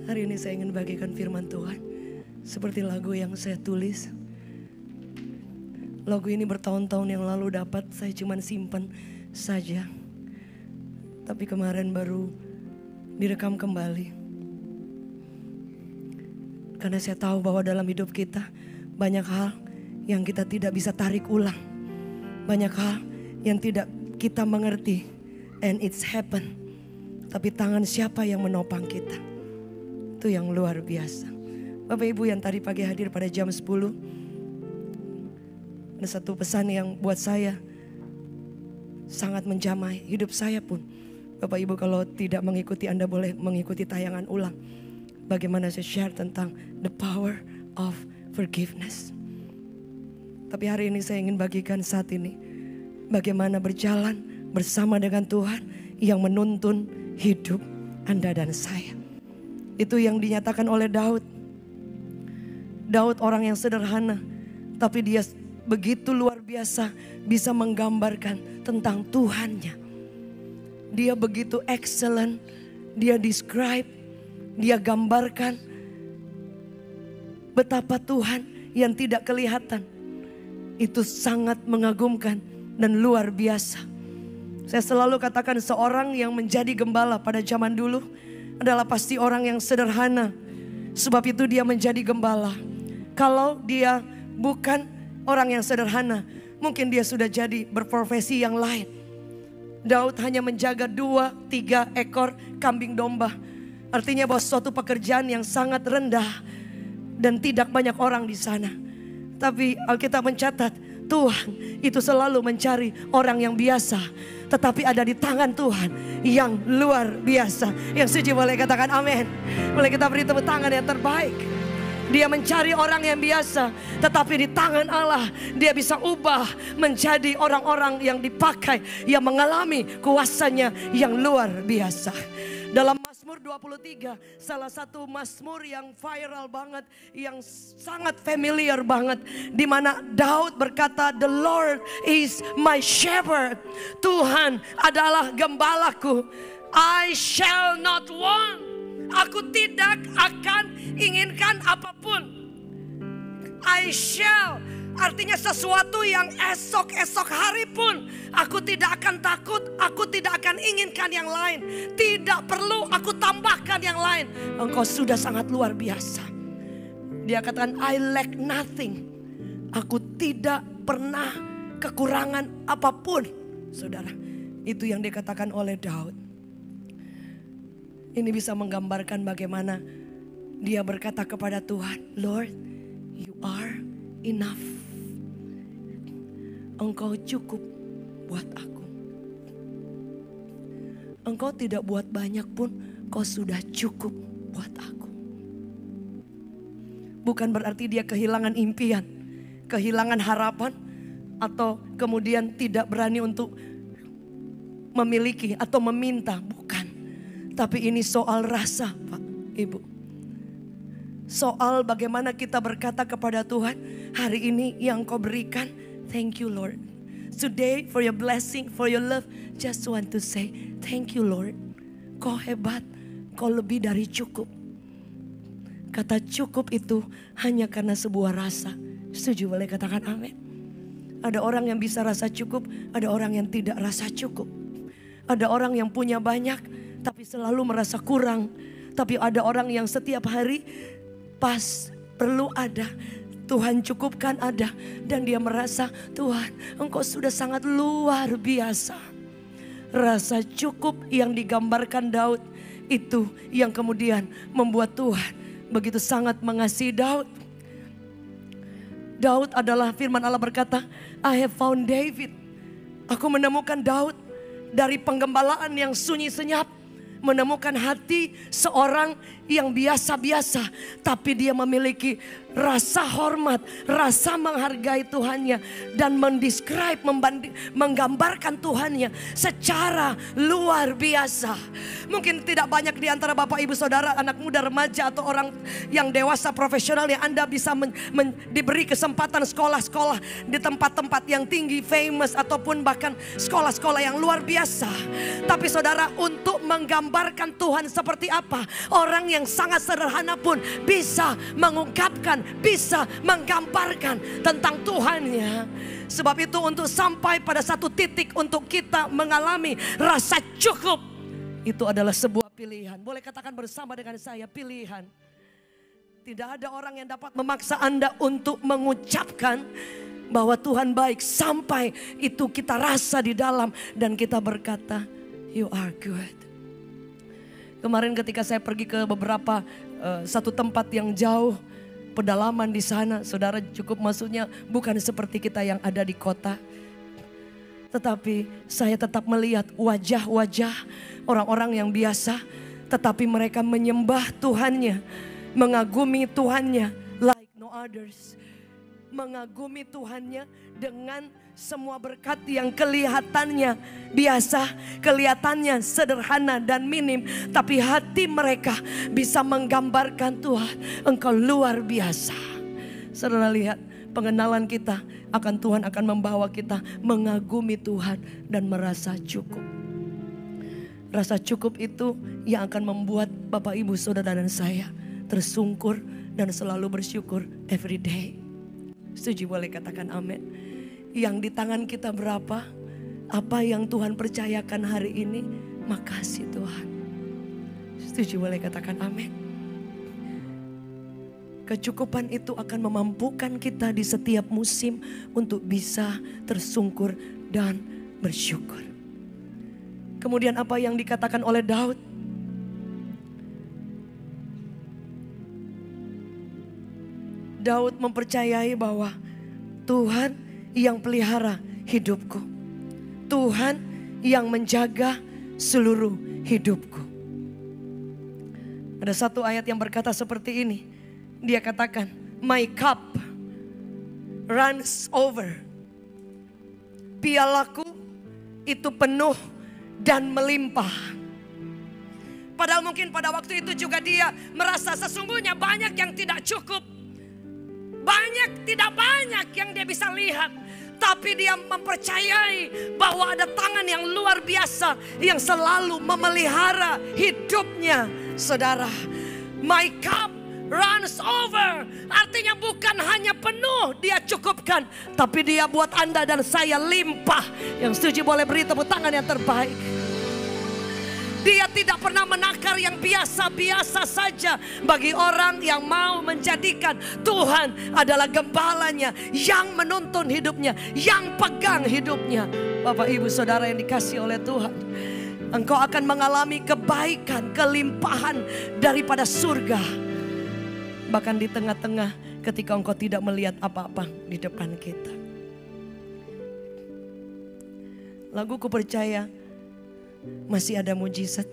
Hari ini saya ingin bagikan firman Tuhan seperti lagu yang saya tulis. Lagu ini bertahun-tahun yang lalu dapat, saya cuma simpan saja. Tapi kemarin baru direkam kembali. Karena saya tahu bahwa dalam hidup kita banyak hal yang kita tidak bisa tarik ulang. Banyak hal yang tidak kita mengerti. And it's happen. Tapi tangan siapa yang menopang kita? Itu yang luar biasa. Bapak Ibu yang tadi pagi hadir pada jam 10. Ada satu pesan yang buat saya sangat menjamai hidup saya pun. Bapak Ibu kalau tidak mengikuti, Anda boleh mengikuti tayangan ulang. Bagaimana saya share tentang the power of forgiveness. Tapi hari ini saya ingin bagikan saat ini. Bagaimana berjalan bersama dengan Tuhan yang menuntun hidup Anda dan saya. Itu yang dinyatakan oleh Daud. Daud orang yang sederhana, tapi dia begitu luar biasa bisa menggambarkan tentang Tuhannya. Dia begitu excellent, dia describe, dia gambarkan betapa Tuhan yang tidak kelihatan itu sangat mengagumkan dan luar biasa. Saya selalu katakan seorang yang menjadi gembala pada zaman dulu adalah pasti orang yang sederhana. Sebab itu dia menjadi gembala. Kalau dia bukan orang yang sederhana, mungkin dia sudah jadi berprofesi yang lain. Daud hanya menjaga 2-3 ekor kambing domba. Artinya bahwa suatu pekerjaan yang sangat rendah dan tidak banyak orang di sana. Tapi Alkitab mencatat Tuhan itu selalu mencari orang yang biasa, tetapi ada di tangan Tuhan yang luar biasa. Yang setuju boleh katakan amin. Boleh kita beri tepuk tangan yang terbaik. Dia mencari orang yang biasa, tetapi di tangan Allah dia bisa ubah menjadi orang-orang yang dipakai, yang mengalami kuasanya yang luar biasa. Dalam Mazmur 23, salah satu Mazmur yang viral banget, yang sangat familiar banget, di mana Daud berkata, "The Lord is my shepherd." Tuhan adalah gembalaku. I shall not want. Aku tidak akan inginkan apapun. I shall. Artinya sesuatu yang esok-esok hari pun aku tidak akan takut, aku tidak akan inginkan yang lain. Tidak perlu aku tambahkan yang lain. Engkau sudah sangat luar biasa. Dia katakan I lack nothing. Aku tidak pernah kekurangan apapun. Saudara, itu yang dikatakan oleh Daud. Ini bisa menggambarkan bagaimana dia berkata kepada Tuhan, Lord, you are enough. Engkau cukup buat aku. Engkau tidak buat banyak pun, kau sudah cukup buat aku. Bukan berarti dia kehilangan impian, kehilangan harapan, atau kemudian tidak berani untuk memiliki atau meminta. Bukan. Tapi ini soal rasa, Pak, Ibu. Soal bagaimana kita berkata kepada Tuhan, hari ini yang kau berikan, thank you Lord. Today for your blessing, for your love, just want to say thank you Lord. Kau hebat, kau lebih dari cukup. Kata cukup itu hanya karena sebuah rasa. Setuju boleh katakan amin. Ada orang yang bisa rasa cukup, ada orang yang tidak rasa cukup. Ada orang yang punya banyak tapi selalu merasa kurang. Tapi ada orang yang setiap hari pas perlu ada, Tuhan cukupkan ada. Dan dia merasa Tuhan engkau sudah sangat luar biasa. Rasa cukup yang digambarkan Daud itu yang kemudian membuat Tuhan begitu sangat mengasihi Daud. Daud adalah firman Allah berkata, I have found David. Aku menemukan Daud dari penggembalaan yang sunyi senyap. Menemukan hati seorang yang biasa-biasa, tapi dia memiliki rasa hormat, rasa menghargai Tuhannya, dan mendescribe, menggambarkan Tuhannya secara luar biasa. Mungkin tidak banyak di antara Bapak Ibu Saudara, anak muda, remaja, atau orang yang dewasa profesional yang Anda bisa diberi kesempatan sekolah-sekolah di tempat-tempat yang tinggi, famous, ataupun bahkan sekolah-sekolah yang luar biasa. Tapi saudara, untuk menggambarkan menggambarkan Tuhan seperti apa. Orang yang sangat sederhana pun bisa mengungkapkan, bisa menggambarkan tentang Tuhannya. Sebab itu untuk sampai pada satu titik untuk kita mengalami rasa cukup, itu adalah sebuah pilihan. Boleh katakan bersama dengan saya, pilihan. Tidak ada orang yang dapat memaksa Anda untuk mengucapkan bahwa Tuhan baik sampai itu kita rasa di dalam dan kita berkata, you are good. Kemarin ketika saya pergi ke beberapa satu tempat yang jauh, pedalaman di sana, saudara, cukup maksudnya bukan seperti kita yang ada di kota. Tetapi saya tetap melihat wajah-wajah orang-orang yang biasa, tetapi mereka menyembah Tuhannya, mengagumi Tuhannya like no others. Mengagumi Tuhannya dengan semua berkat yang kelihatannya biasa, kelihatannya sederhana dan minim, tapi hati mereka bisa menggambarkan Tuhan, Engkau luar biasa. Saudara lihat, pengenalan kita akan Tuhan akan membawa kita mengagumi Tuhan dan merasa cukup. Rasa cukup itu yang akan membuat Bapak Ibu Saudara dan saya tersungkur dan selalu bersyukur every day. Setuju, boleh katakan amin. Yang di tangan kita berapa? Apa yang Tuhan percayakan hari ini? Makasih Tuhan. Setuju, boleh katakan amin. Kecukupan itu akan memampukan kita di setiap musim untuk bisa tersungkur dan bersyukur. Kemudian apa yang dikatakan oleh Daud? Daud mempercayai bahwa Tuhan yang pelihara hidupku. Tuhan yang menjaga seluruh hidupku. Ada satu ayat yang berkata seperti ini. Dia katakan, my cup runs over. Pialaku itu penuh dan melimpah. Padahal mungkin pada waktu itu juga dia merasa sesungguhnya banyak yang tidak cukup. Banyak, tidak banyak yang dia bisa lihat. Tapi dia mempercayai bahwa ada tangan yang luar biasa yang selalu memelihara hidupnya. Saudara, my cup runs over. Artinya bukan hanya penuh dia cukupkan, tapi dia buat Anda dan saya limpah. Yang setuju boleh beri tepuk tangan yang terbaik. Dia tidak pernah menakar yang biasa-biasa saja bagi orang yang mau menjadikan Tuhan adalah gembalanya, yang menuntun hidupnya, yang pegang hidupnya. Bapak Ibu Saudara yang dikasihi oleh Tuhan, engkau akan mengalami kebaikan, kelimpahan daripada surga. Bahkan di tengah-tengah ketika engkau tidak melihat apa-apa di depan kita. Lagu Ku Percaya masih ada mujizat.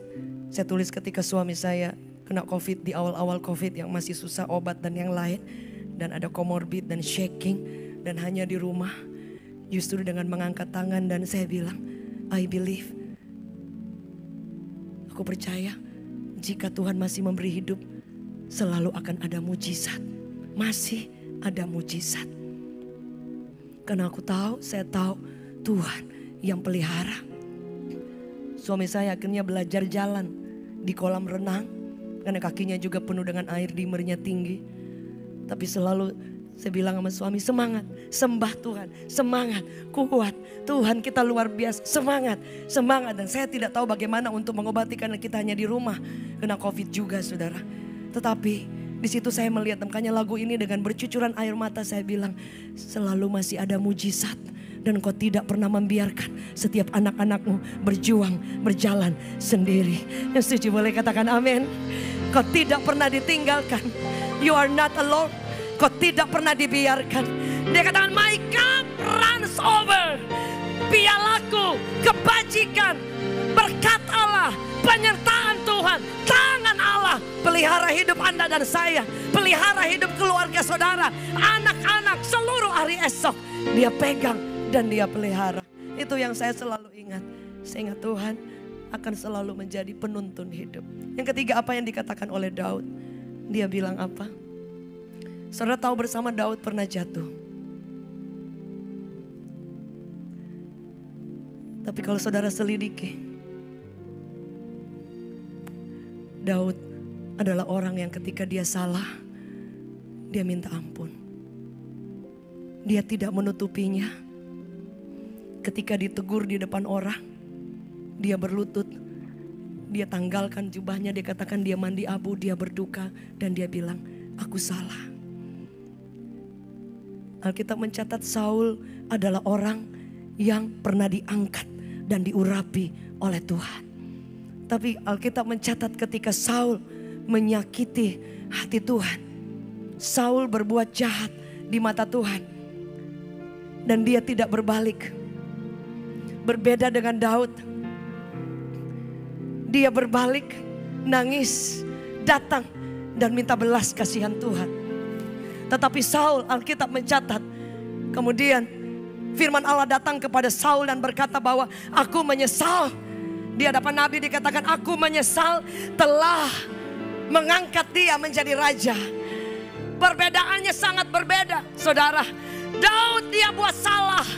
Saya tulis ketika suami saya kena COVID, di awal-awal COVID yang masih susah obat dan yang lain. Dan ada comorbid dan shaking. Dan hanya di rumah. Justru dengan mengangkat tangan dan saya bilang, I believe. Aku percaya jika Tuhan masih memberi hidup, selalu akan ada mujizat. Masih ada mujizat. Karena aku tahu, saya tahu Tuhan yang pelihara. Suami saya akhirnya belajar jalan di kolam renang. Karena kakinya juga penuh dengan air, dimmernya tinggi. Tapi selalu saya bilang sama suami, semangat, sembah Tuhan, semangat, kuat. Tuhan kita luar biasa, semangat, semangat. Dan saya tidak tahu bagaimana untuk mengobati karena kita hanya di rumah. Kena COVID juga saudara. Tetapi di situ saya melihat, makanya lagu ini dengan bercucuran air mata saya bilang, selalu masih ada mujizat. Dan kau tidak pernah membiarkan setiap anak-anakmu berjuang, berjalan sendiri. Yang setuju boleh katakan amin. Kau tidak pernah ditinggalkan. You are not alone. Kau tidak pernah dibiarkan. Dia katakan, my cup runs over. Pialaku, kebajikan, berkat Allah, penyertaan Tuhan, tangan Allah, pelihara hidup Anda dan saya, pelihara hidup keluarga saudara, anak-anak, seluruh hari esok. Dia pegang dan dia pelihara. Itu yang saya selalu ingat. Saya ingat Tuhan akan selalu menjadi penuntun hidup. Yang ketiga, apa yang dikatakan oleh Daud? Dia bilang apa? Saudara tahu bersama Daud pernah jatuh. Tapi kalau saudara selidiki, Daud adalah orang yang ketika dia salah, dia minta ampun. Dia tidak menutupinya. Ketika ditegur di depan orang, dia berlutut. Dia tanggalkan jubahnya, dia katakan dia mandi abu, dia berduka. Dan dia bilang, aku salah. Alkitab mencatat Saul adalah orang yang pernah diangkat dan diurapi oleh Tuhan. Tapi Alkitab mencatat ketika Saul menyakiti hati Tuhan, Saul berbuat jahat di mata Tuhan dan dia tidak berbalik. Berbeda dengan Daud, dia berbalik, nangis, datang dan minta belas kasihan Tuhan. Tetapi Saul, Alkitab mencatat, kemudian firman Allah datang kepada Saul dan berkata bahwa aku menyesal. Di hadapan Nabi dikatakan, aku menyesal telah mengangkat dia menjadi raja. Perbedaannya sangat berbeda, saudara. Daud dia buat salah,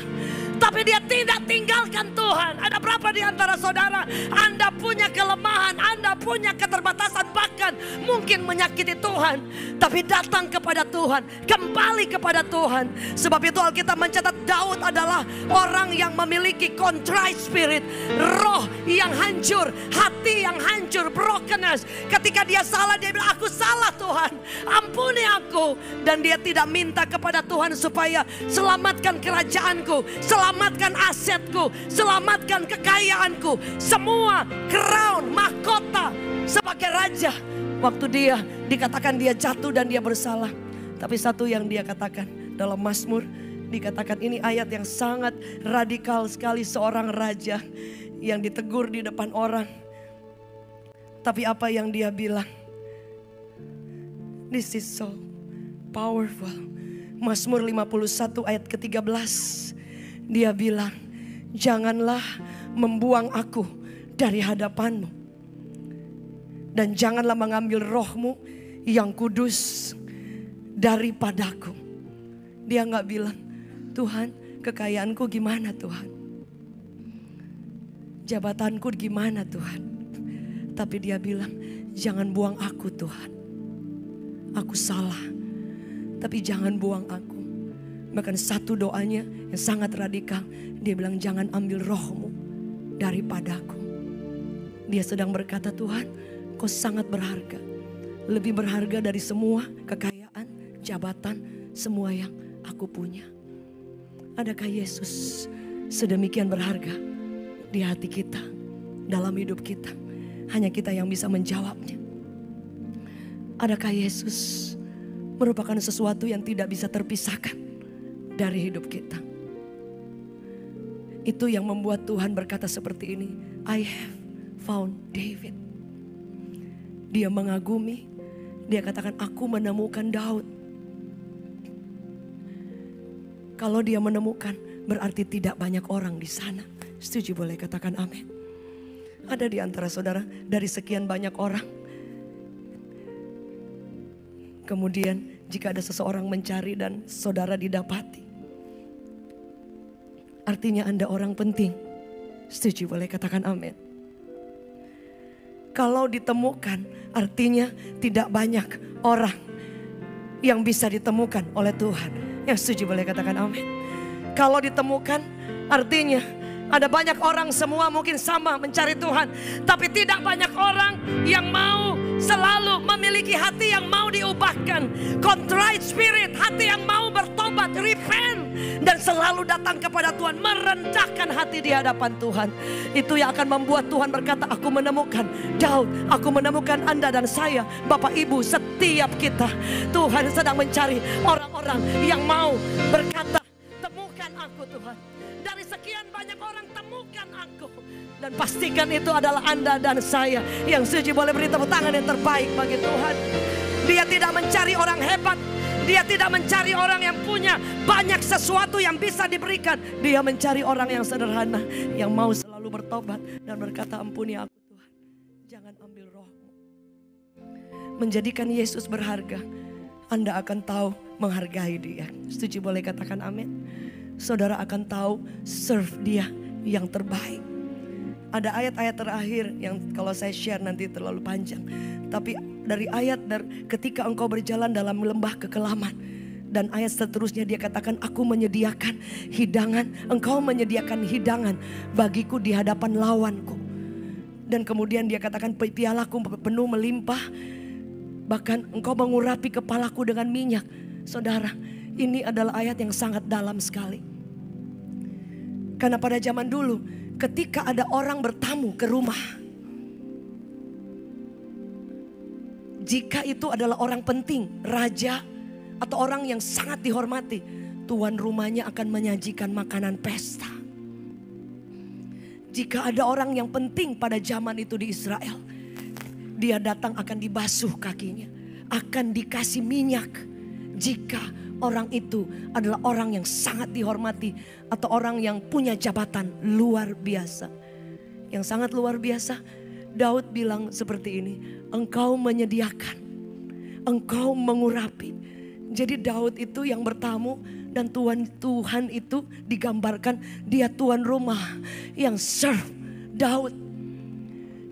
tapi dia tidak tinggalkan Tuhan. Ada berapa di antara saudara, Anda punya kelemahan, Anda punya keterbatasan, bahkan mungkin menyakiti Tuhan, tapi datang kepada Tuhan, kembali kepada Tuhan. Sebab itu Alkitab mencatat Daud adalah orang yang memiliki contrite spirit, roh yang hancur, hati yang hancur, brokenness. Ketika dia salah, dia bilang, aku salah Tuhan, ampuni aku. Dan dia tidak minta kepada Tuhan supaya selamatkan kerajaanku, selamatkan asetku, selamatkan kekayaanku, semua crown, mahkota sebagai raja. Waktu dia dikatakan dia jatuh dan dia bersalah. Tapi satu yang dia katakan dalam Mazmur, dikatakan ini ayat yang sangat radikal sekali, seorang raja yang ditegur di depan orang. Tapi apa yang dia bilang? This is so powerful. Mazmur 51 ayat ke-13. Dia bilang, janganlah membuang aku dari hadapanmu. Dan janganlah mengambil rohmu yang kudus daripadaku. Dia gak bilang, Tuhan kekayaanku gimana Tuhan? Jabatanku gimana Tuhan? Tapi dia bilang, jangan buang aku Tuhan. Aku salah, tapi jangan buang aku. Bahkan satu doanya yang sangat radikal, dia bilang jangan ambil rohmu daripadaku. Dia sedang berkata, Tuhan kau sangat berharga. Lebih berharga dari semua kekayaan, jabatan, semua yang aku punya. Adakah Yesus sedemikian berharga di hati kita, dalam hidup kita? Hanya kita yang bisa menjawabnya. Adakah Yesus merupakan sesuatu yang tidak bisa terpisahkan dari hidup kita? Itu yang membuat Tuhan berkata seperti ini, I have found David. Dia mengagumi, dia katakan aku menemukan Daud. Kalau dia menemukan, berarti tidak banyak orang di sana. Setuju, boleh katakan amin. Ada di antara saudara dari sekian banyak orang, kemudian jika ada seseorang mencari dan saudara didapati, artinya Anda orang penting. Setuju, boleh katakan amin. Kalau ditemukan, artinya tidak banyak orang yang bisa ditemukan oleh Tuhan. Yang setuju boleh katakan amin. Kalau ditemukan, artinya ada banyak orang, semua mungkin sama mencari Tuhan, tapi tidak banyak orang yang mau selalu memiliki hati yang mau diubahkan. Contrite spirit, hati yang mau bertobat, repent, dan selalu datang kepada Tuhan, merendahkan hati di hadapan Tuhan. Itu yang akan membuat Tuhan berkata, aku menemukan Daud, aku menemukan Anda dan saya, Bapak Ibu, setiap kita. Tuhan sedang mencari orang-orang yang mau berkata, temukan aku Tuhan. Dari sekian banyak orang, temukan aku. Dan pastikan itu adalah Anda dan saya. Yang setuju boleh beri tepuk tangan yang terbaik bagi Tuhan. Dia tidak mencari orang hebat, dia tidak mencari orang yang punya banyak sesuatu yang bisa diberikan. Dia mencari orang yang sederhana, yang mau selalu bertobat dan berkata, ampuni aku Tuhan, jangan ambil rohmu. Menjadikan Yesus berharga, Anda akan tahu menghargai dia. Setuju boleh katakan amin. Saudara akan tahu serve dia yang terbaik. Ada ayat-ayat terakhir yang kalau saya share nanti terlalu panjang. Tapi dari ayat ketika engkau berjalan dalam lembah kekelaman. Dan ayat seterusnya dia katakan, aku menyediakan hidangan, engkau menyediakan hidangan bagiku di hadapan lawanku. Dan kemudian dia katakan, pialaku penuh melimpah, bahkan engkau mengurapi kepalaku dengan minyak. Saudara, ini adalah ayat yang sangat dalam sekali. Karena pada zaman dulu, ketika ada orang bertamu ke rumah, jika itu adalah orang penting, raja atau orang yang sangat dihormati, tuan rumahnya akan menyajikan makanan pesta. Jika ada orang yang penting pada zaman itu di Israel, dia datang akan dibasuh kakinya, akan dikasih minyak. Jika orang itu adalah orang yang sangat dihormati atau orang yang punya jabatan luar biasa. Yang sangat luar biasa, Daud bilang seperti ini, engkau menyediakan, engkau mengurapi. Jadi Daud itu yang bertamu dan Tuhan itu digambarkan dia tuan rumah yang serve Daud.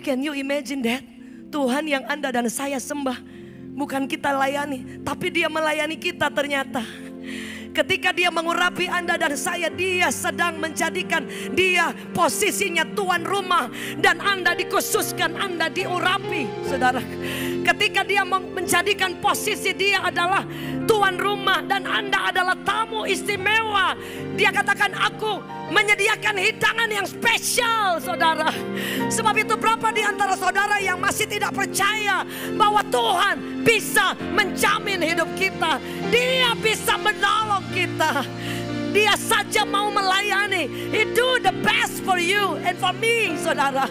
Can you imagine that? Tuhan yang Anda dan saya sembah, bukan kita layani, tapi dia melayani kita ternyata. Ketika dia mengurapi Anda dan saya, dia sedang menjadikan dia posisinya tuan rumah. Dan Anda dikhususkan, Anda diurapi. Saudara, ketika dia menjadikan posisi dia adalah tuan rumah dan Anda adalah tamu istimewa, dia katakan, aku menyediakan hidangan yang spesial, saudara. Sebab itu berapa di antara saudara yang masih tidak percaya bahwa Tuhan bisa menjamin hidup kita, dia bisa menolong kita, dia saja mau melayani. He do the best for you and for me, saudara.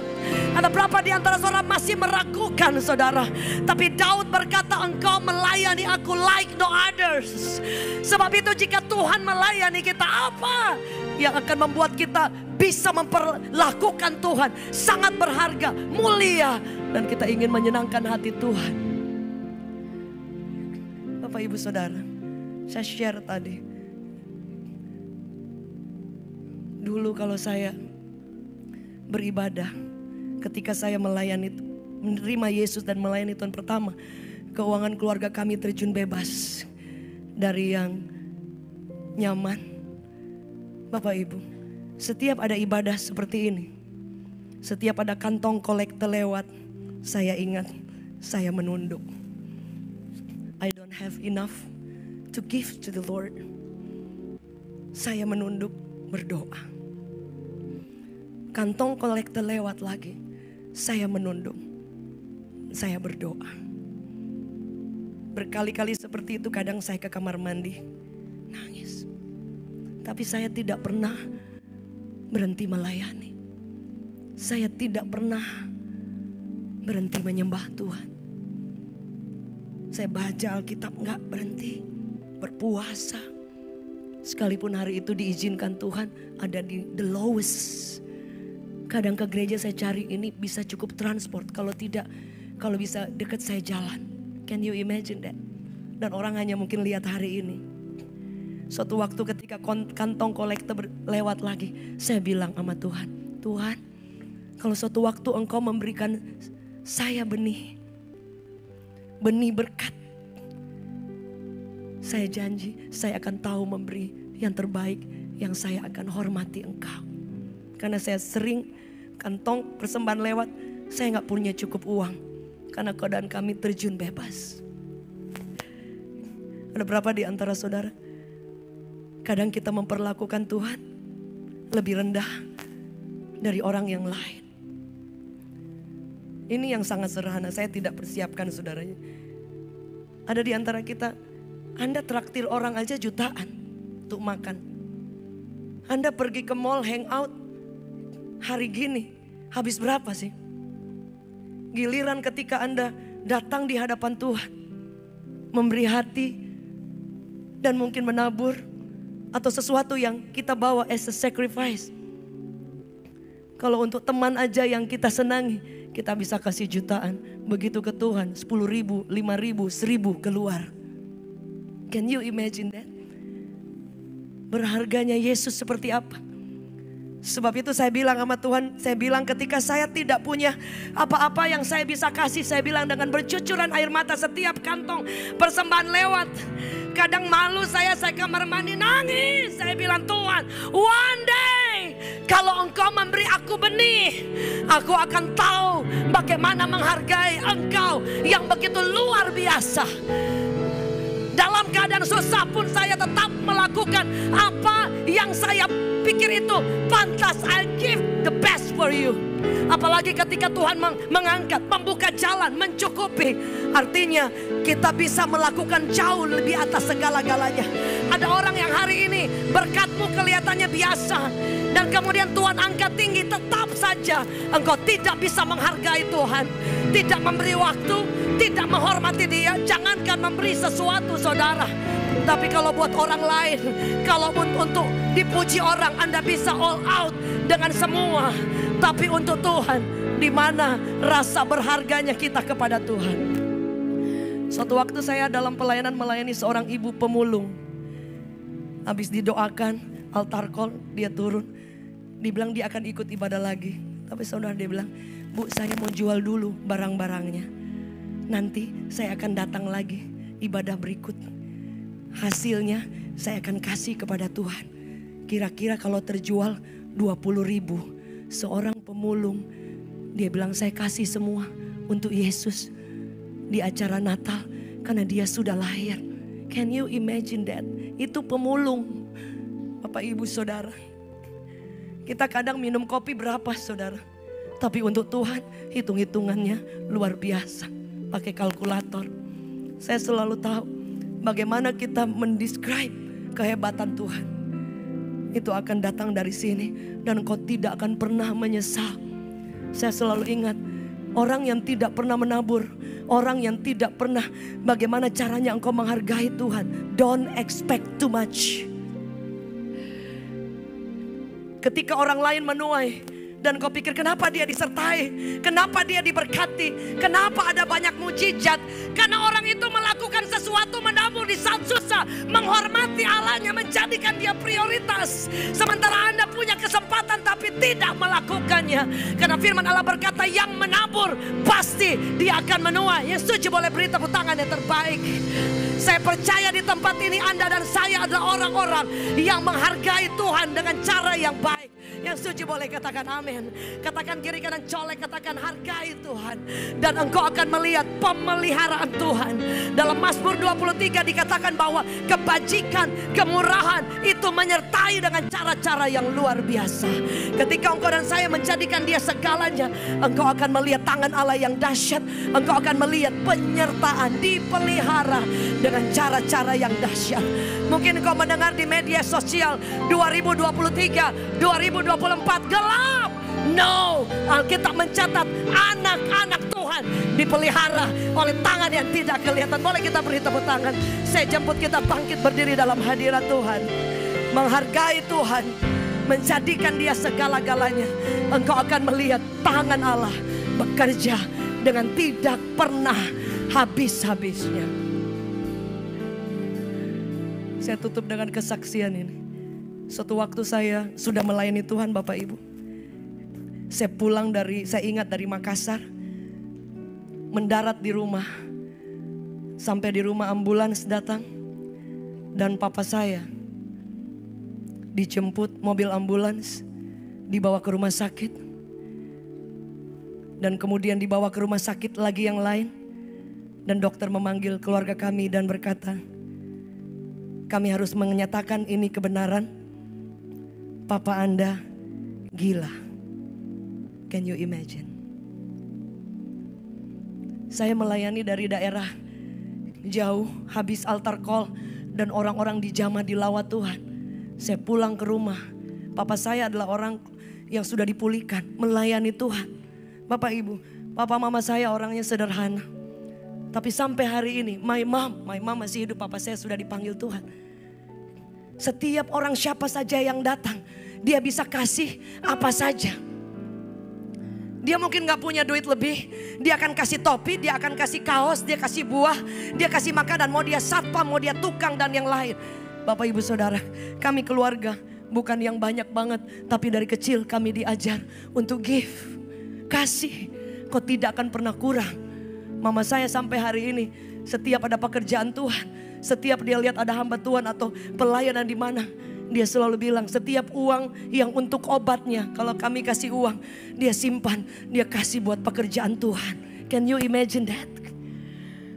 Ada berapa di antara saudara masih meragukan, saudara? Tapi Daud berkata, engkau melayani aku like no others. Sebab itu jika Tuhan melayani kita, apa yang akan membuat kita bisa memperlakukan Tuhan sangat berharga, mulia, dan kita ingin menyenangkan hati Tuhan. Bapak Ibu Saudara, saya share tadi. Dulu kalau saya beribadah, ketika saya menerima Yesus dan melayani Tuhan pertama, keuangan keluarga kami terjun bebas dari yang nyaman. Bapak Ibu, setiap ada ibadah seperti ini, setiap ada kantong kolekte lewat, saya ingat, saya menunduk. I don't have enough to give to the Lord. Saya menunduk berdoa. Kantong kolekte lewat lagi, saya menunduk, saya berdoa. Berkali-kali seperti itu, kadang saya ke kamar mandi, nangis. Tapi saya tidak pernah berhenti melayani. Saya tidak pernah berhenti menyembah Tuhan. Saya baca Alkitab gak berhenti, berpuasa. Sekalipun hari itu diizinkan Tuhan ada di the lowest. Kadang ke gereja saya cari ini bisa cukup transport. Kalau tidak, kalau bisa dekat saya jalan. Can you imagine that? Dan orang hanya mungkin lihat hari ini. Suatu waktu ketika kantong kolekte lewat lagi, saya bilang sama Tuhan, Tuhan, kalau suatu waktu Engkau memberikan saya benih berkat, saya janji saya akan tahu memberi yang terbaik, yang saya akan hormati Engkau. Karena saya sering kantong persembahan lewat, saya gak punya cukup uang, karena keadaan kami terjun bebas. Ada berapa di antara saudara? Kadang kita memperlakukan Tuhan lebih rendah dari orang yang lain. Ini yang sangat sederhana, saya tidak persiapkan saudaranya. Ada di antara kita, Anda traktir orang aja jutaan untuk makan. Anda pergi ke mall hangout hari gini, habis berapa sih? Giliran ketika Anda datang di hadapan Tuhan, memberi hati dan mungkin menabur, atau sesuatu yang kita bawa as a sacrifice. Kalau untuk teman aja yang kita senangi, kita bisa kasih jutaan. Begitu ke Tuhan, 10.000, 5.000, 1.000 keluar. Can you imagine that? Berharganya Yesus seperti apa? Sebab itu saya bilang sama Tuhan, saya bilang ketika saya tidak punya apa-apa yang saya bisa kasih, saya bilang dengan bercucuran air mata setiap kantong persembahan lewat. Kadang malu saya kamar mandi nangis. Saya bilang, Tuhan, one day kalau Engkau memberi aku benih, aku akan tahu bagaimana menghargai Engkau yang begitu luar biasa. Dalam keadaan susah pun saya tetap melakukan apa yang saya pikir itu pantas. I give the best for you. Apalagi ketika Tuhan mengangkat, membuka jalan, mencukupi. Artinya kita bisa melakukan jauh lebih atas segala-galanya. Ada orang yang hari ini berkatmu kelihatannya biasa, dan kemudian Tuhan angkat tinggi, tetap saja engkau tidak bisa menghargai Tuhan. Tidak memberi waktu, tidak menghormati Dia. Jangankan memberi sesuatu, saudara. Tapi kalau buat orang lain, kalau untuk dipuji orang, Anda bisa all out dengan semua. Tapi untuk Tuhan, di mana rasa berharganya kita kepada Tuhan? Suatu waktu saya dalam pelayanan melayani seorang ibu pemulung. Habis didoakan, altar call, dia turun. Dibilang dia akan ikut ibadah lagi. Tapi saudara, dia bilang, Bu, saya mau jual dulu barang-barangnya. Nanti saya akan datang lagi ibadah berikut. Hasilnya saya akan kasih kepada Tuhan. Kira-kira kalau terjual 20.000. Seorang pemulung, dia bilang, saya kasih semua untuk Yesus di acara Natal karena dia sudah lahir. Can you imagine that? Itu pemulung. Bapak, Ibu, Saudara. Kita kadang minum kopi berapa, saudara? Tapi untuk Tuhan hitung-hitungannya luar biasa. Pakai kalkulator. Saya selalu tahu bagaimana kita mendescribe kehebatan Tuhan. Itu akan datang dari sini. Dan engkau tidak akan pernah menyesal. Saya selalu ingat, orang yang tidak pernah menabur, orang yang tidak pernah bagaimana caranya engkau menghargai Tuhan. Don't expect too much. Ketika orang lain menuai dan kau pikir kenapa dia disertai, kenapa dia diberkati, kenapa ada banyak mujizat. Karena orang itu melakukan sesuatu, menabur di saat susah, menghormati Allahnya, menjadikan dia prioritas. Sementara Anda punya kesempatan tapi tidak melakukannya. Karena firman Allah berkata, yang menabur pasti dia akan menuai. Yang setuju boleh beri tepuk tangan yang terbaik. Saya percaya di tempat ini Anda dan saya adalah orang-orang yang menghargai Tuhan dengan cara yang baik. Yang setuju boleh katakan amin. Katakan kiri kanan colek, katakan hargai Tuhan. Dan engkau akan melihat pemeliharaan Tuhan. Dalam Mazmur 23 dikatakan bahwa kebajikan, kemurahan itu menyertai dengan cara-cara yang luar biasa. Ketika engkau dan saya menjadikan dia segalanya, engkau akan melihat tangan Allah yang dahsyat. Engkau akan melihat penyertaan, dipelihara dengan cara-cara yang dahsyat. Mungkin engkau mendengar di media sosial 2023, 2024 gelap. No, Alkitab mencatat anak-anak Tuhan dipelihara oleh tangan yang tidak kelihatan. Boleh kita beri tepuk tangan. Saya jemput kita bangkit berdiri dalam hadirat Tuhan. Menghargai Tuhan, menjadikan dia segala-galanya. Engkau akan melihat tangan Allah bekerja dengan tidak pernah habis-habisnya. Saya tutup dengan kesaksian ini. Suatu waktu saya sudah melayani Tuhan, Bapak Ibu. Saya ingat dari Makassar. Mendarat di rumah. Sampai di rumah ambulans datang. Dan papa saya dijemput mobil ambulans. Dibawa ke rumah sakit. Dan kemudian dibawa ke rumah sakit lagi yang lain. Dan dokter memanggil keluarga kami dan berkata, kami harus menyatakan ini kebenaran. Papa Anda gila. Can you imagine? Saya melayani dari daerah jauh, habis altar call dan orang-orang dijamah dilawat Tuhan. Saya pulang ke rumah. Papa saya adalah orang yang sudah dipulihkan, melayani Tuhan. Bapak Ibu, papa mama saya orangnya sederhana. Tapi sampai hari ini, my mom masih hidup, papa saya sudah dipanggil Tuhan. Setiap orang siapa saja yang datang, dia bisa kasih apa saja. Dia mungkin gak punya duit lebih, dia akan kasih topi, dia akan kasih kaos, dia kasih buah, dia kasih makanan, mau dia satpam, mau dia tukang dan yang lain. Bapak Ibu Saudara, kami keluarga bukan yang banyak banget, tapi dari kecil kami diajar untuk give, kasih. Kau tidak akan pernah kurang. Mama saya sampai hari ini, setiap ada pekerjaan Tuhan, setiap dia lihat ada hamba Tuhan atau pelayanan di mana, dia selalu bilang setiap uang yang untuk obatnya, kalau kami kasih uang, dia simpan, dia kasih buat pekerjaan Tuhan. Can you imagine that?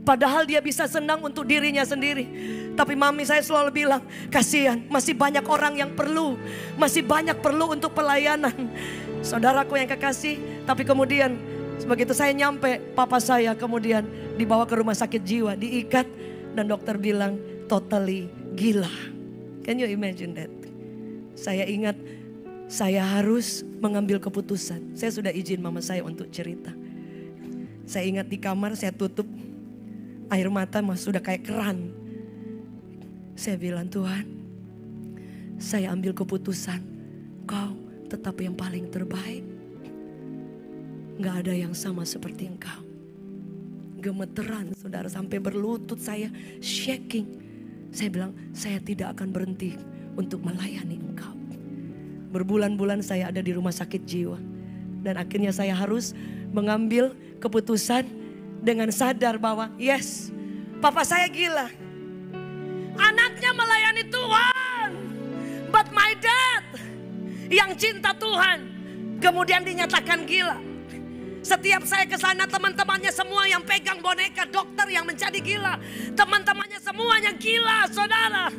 Padahal dia bisa senang untuk dirinya sendiri. Tapi mami saya selalu bilang, kasihan, masih banyak orang yang perlu. Masih banyak perlu untuk pelayanan. Saudaraku yang kekasih, tapi kemudian begitu saya nyampe, papa saya kemudian dibawa ke rumah sakit jiwa, diikat. Dan dokter bilang, totally gila. Can you imagine that? Saya ingat, saya harus mengambil keputusan. Saya sudah izin mama saya untuk cerita. Saya ingat di kamar saya tutup. Air mata sudah kayak keran. Saya bilang, Tuhan, saya ambil keputusan. Kau tetap yang paling terbaik. Gak ada yang sama seperti Engkau. Gemeteran saudara, sampai berlutut saya shaking. Saya bilang, saya tidak akan berhenti untuk melayani Engkau. Berbulan-bulan saya ada di rumah sakit jiwa. Dan akhirnya saya harus mengambil keputusan dengan sadar bahwa yes, papa saya gila. Anaknya melayani Tuhan. But my dad yang cinta Tuhan kemudian dinyatakan gila. Setiap saya ke sana, teman-temannya semua yang pegang boneka, dokter yang menjadi gila. Teman-temannya semuanya gila, saudara.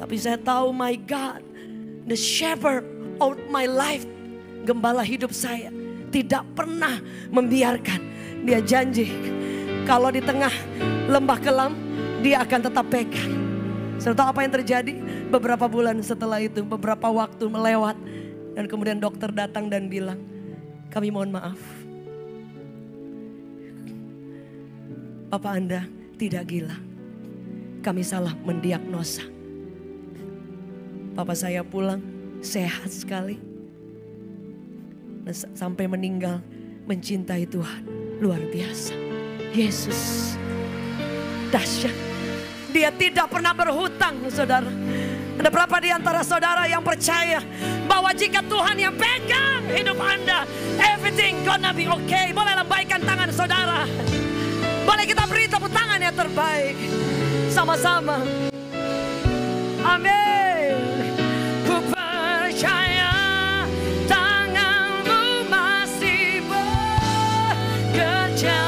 Tapi saya tahu my God, the shepherd of my life, gembala hidup saya, tidak pernah membiarkan. Dia janji kalau di tengah lembah kelam dia akan tetap pegang. Saya tahu apa yang terjadi? Beberapa bulan setelah itu, beberapa waktu melewat. Dan kemudian dokter datang dan bilang, kami mohon maaf, Bapak Anda tidak gila. Kami salah mendiagnosa. Papa saya pulang sehat sekali. Dan sampai meninggal mencintai Tuhan. Luar biasa. Yesus dahsyat. Dia tidak pernah berhutang, saudara. Ada berapa di antara saudara yang percaya bahwa jika Tuhan yang pegang hidup Anda, everything gonna be okay. Boleh lambaikan tangan saudara. Boleh kita beri tepuk tangan yang terbaik sama-sama. Amin. Ku percaya tangan-Mu masih bekerja.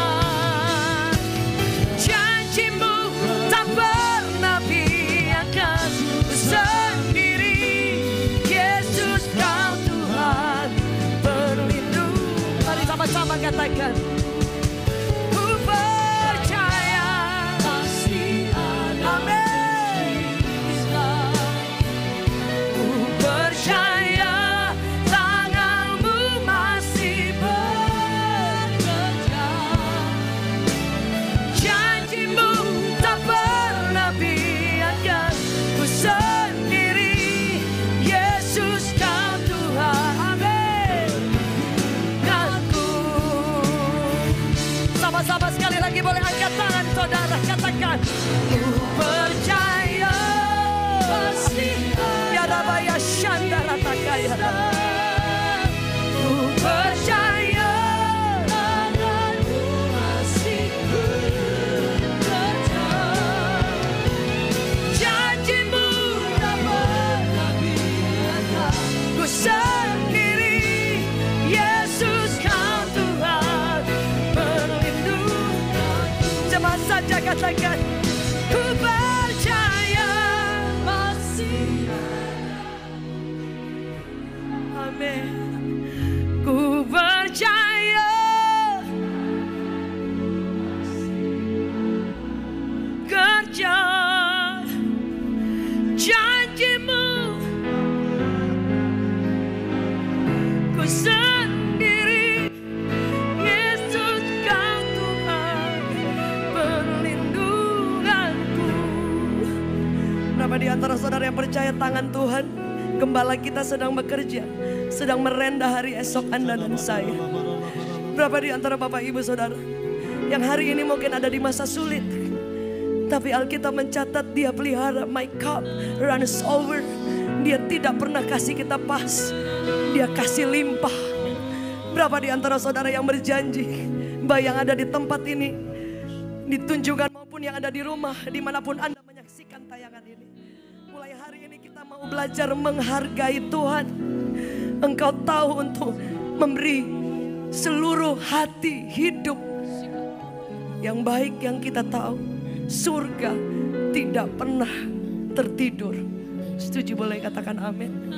Janji-Mu tak pernah biarkan sendiri. Yesus Kau Tuhan berlindung. Mari sama-sama katakan. Sama-sama sekali lagi boleh angkat tangan saudara, katakan ku percaya pasti ya Rabaya Shandara Takaya. Ku percaya tangan-Mu masih bekerja. Janji-Mu tak pernah biarkan ku sendiri. Yesus Kau Tuhan berlindung. Cepat saja katakan, ku percaya masih ada. Amin. Ku percaya kerja janji-Mu ku sendiri. Yesus Kau Tuhan perlindunganku. Berapa di antara saudara yang percaya tangan Tuhan, gembala kita sedang bekerja, sedang merendah hari esok Anda dan saya? Berapa di antara Bapak Ibu Saudara yang hari ini mungkin ada di masa sulit, tapi Alkitab mencatat Dia pelihara, my cup runs over. Dia tidak pernah kasih kita pas, Dia kasih limpah. Berapa di antara saudara yang berjanji, baik yang ada di tempat ini, di tunjungan maupun yang ada di rumah, dimanapun Anda menyaksikan tayangan ini, mulai hari ini kita mau belajar menghargai Tuhan. Engkau tahu untuk memberi seluruh hati, hidup yang baik. Yang kita tahu, surga tidak pernah tertidur. Setuju boleh katakan amin.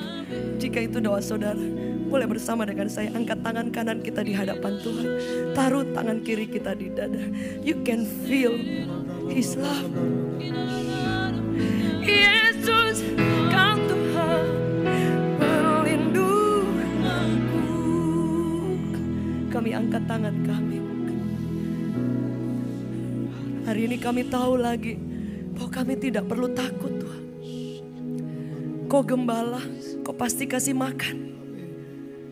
Jika itu doa saudara, boleh bersama dengan saya angkat tangan kanan kita di hadapan Tuhan. Taruh tangan kiri kita di dada. You can feel His love. Yesus, Kau Tuhan pelindungku. Kami angkat tangan kami. Hari ini kami tahu lagi bahwa kami tidak perlu takut Tuhan. Kau gembala, Kau pasti kasih makan.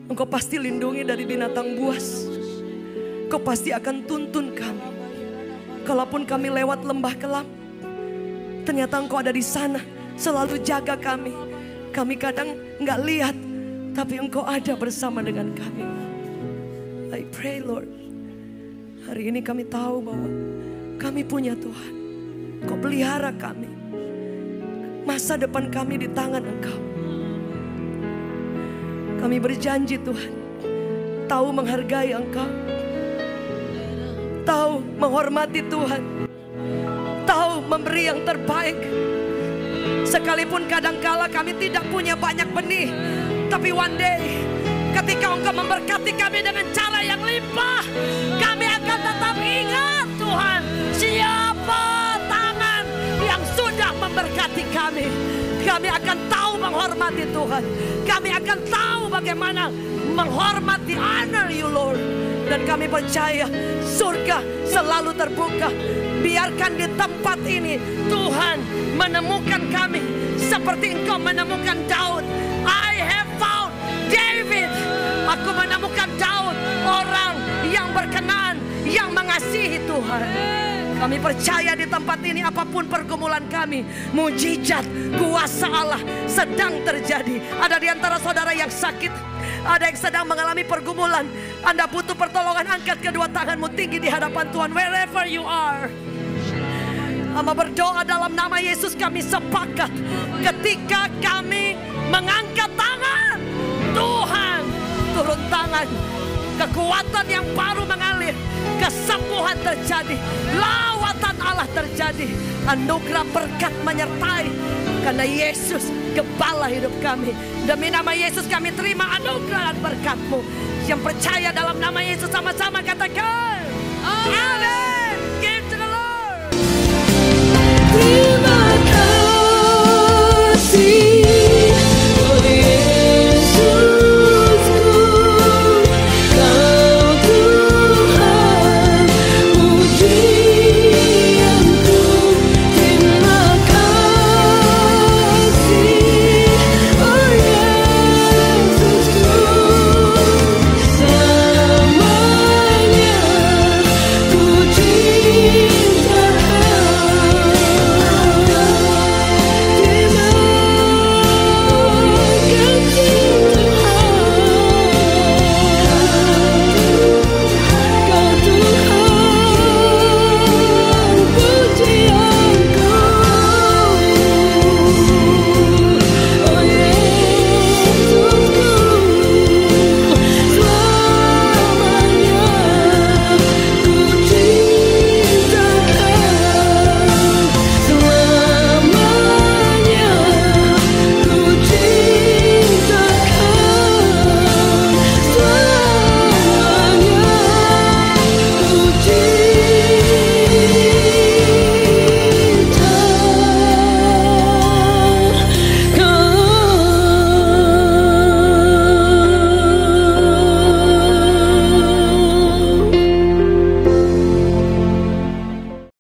Engkau pasti lindungi dari binatang buas. Kau pasti akan tuntun kami. Kalaupun kami lewat lembah kelam, ternyata Engkau ada di sana, selalu jaga kami. Kami kadang nggak lihat, tapi Engkau ada bersama dengan kami. I pray Lord, hari ini kami tahu bahwa kami punya Tuhan. Kau pelihara kami. Masa depan kami di tangan Engkau. Kami berjanji Tuhan, tahu menghargai Engkau, tahu menghormati Tuhan, tahu memberi yang terbaik. Sekalipun kadangkala kami tidak punya banyak benih, tapi one day ketika Engkau memberkati kami dengan cara yang limpah, kami akan tetap ingat Tuhan, siapa tangan yang sudah memberkati kami. Kami akan tahu menghormati Tuhan. Kami akan tahu bagaimana menghormati, honor you Lord. Dan kami percaya surga selalu terbuka. Biarkan di tempat ini Tuhan menemukan kami seperti Engkau menemukan Daud. I have found David. Aku menemukan Daud, orang yang berkenan, yang mengasihi Tuhan. Kami percaya di tempat ini apapun pergumulan kami, mujizat kuasa Allah sedang terjadi. Ada di antara saudara yang sakit, ada yang sedang mengalami pergumulan. Anda butuh pertolongan, angkat kedua tanganmu tinggi di hadapan Tuhan. Wherever you are. Hamba berdoa dalam nama Yesus, kami sepakat ketika kami mengangkat tangan, Tuhan turun tangan. Kekuatan yang baru mengalir, kesembuhan terjadi, lawatan Allah terjadi, anugerah berkat menyertai. Karena Yesus gembala hidup kami. Demi nama Yesus kami terima anugerah dan berkat-Mu. Yang percaya dalam nama Yesus sama-sama katakan amin.